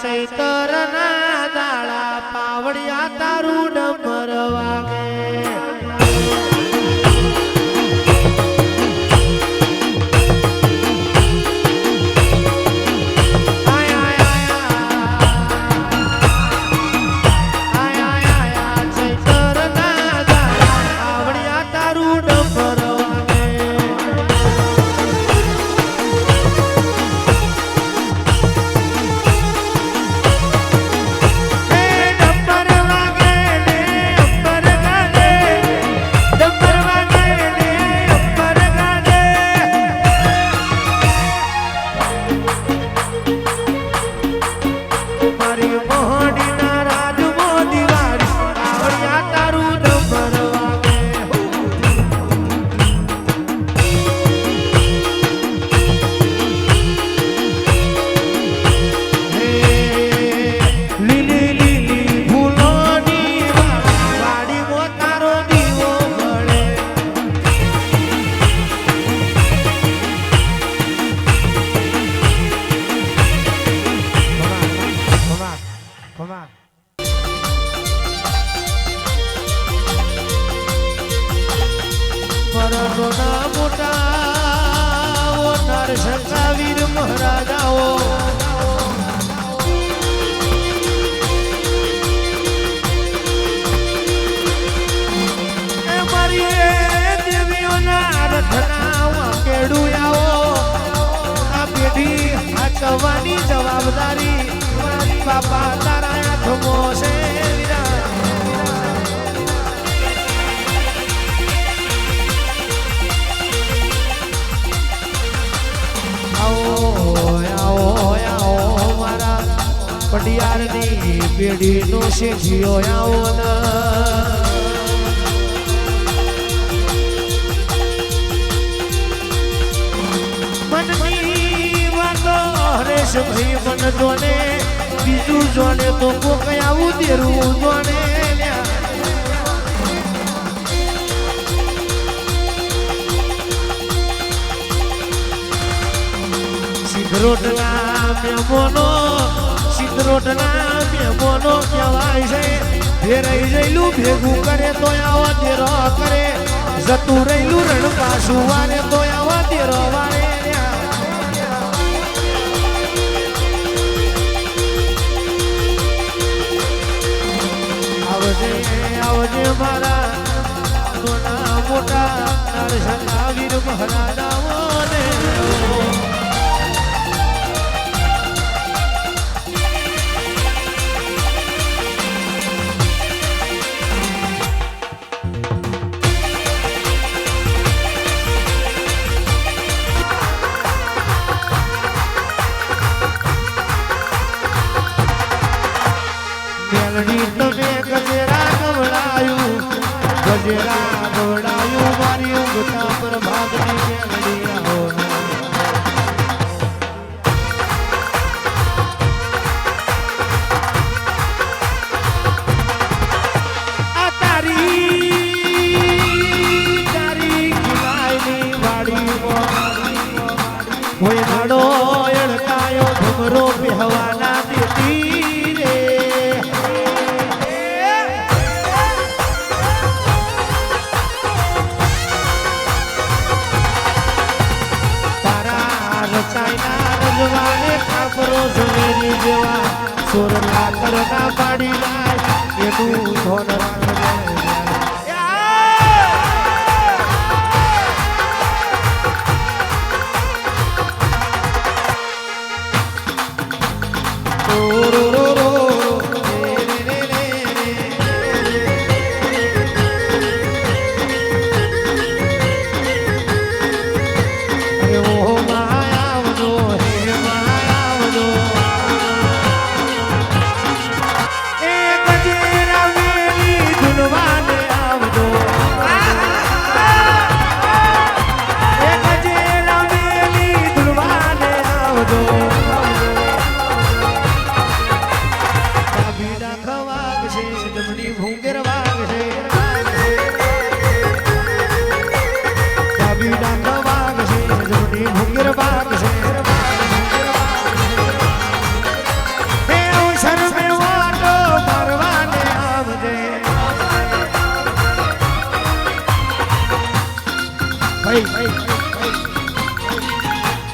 ચૈતરના દાડા પાવડિયા તારું ડમર વાગે વીર મહારાજાઓ એ મારી દેવીઓના રથના કેડું આવો આ પેઢી હાચવવાની જવાબદારી બાપા તારા હાથમાં છે પટિયારની પેઢીનો શેઠિયો આવો મનની વાતો હરેશ ભાઈ મન જોને બીજું જોને તો કોક આવું દેરું જોને સિદ્ધરોટના મેમોનો સિદ્ધરોટના મેમોનો કહેવાય છે ફેરાઈ જઈલું ભેગું કરે તો આવા દેરો કરે જતું રહેલું રણ પાછું વારે તો આવા દેરો વારે આવજે આવજે મારા નાના મોટા નરસંગા વીર મહારાજાઓ ને તમે ગજેરા ગવડાયું મારી ઊંઘતા પર ભાગની મેલડી આવો આ તારી ખીલાઈની વાડીમાં કોઈ ઘડો એળકાયો ભમરો પહેવાના દેતી સોરના કરના પાડી લાય એનું ધોન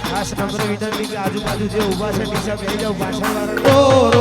ખાસ નમ્ર વિનંતી કે આજુબાજુ જે ઊભા છે નીચે બેસી જાવ પાછળ વાળા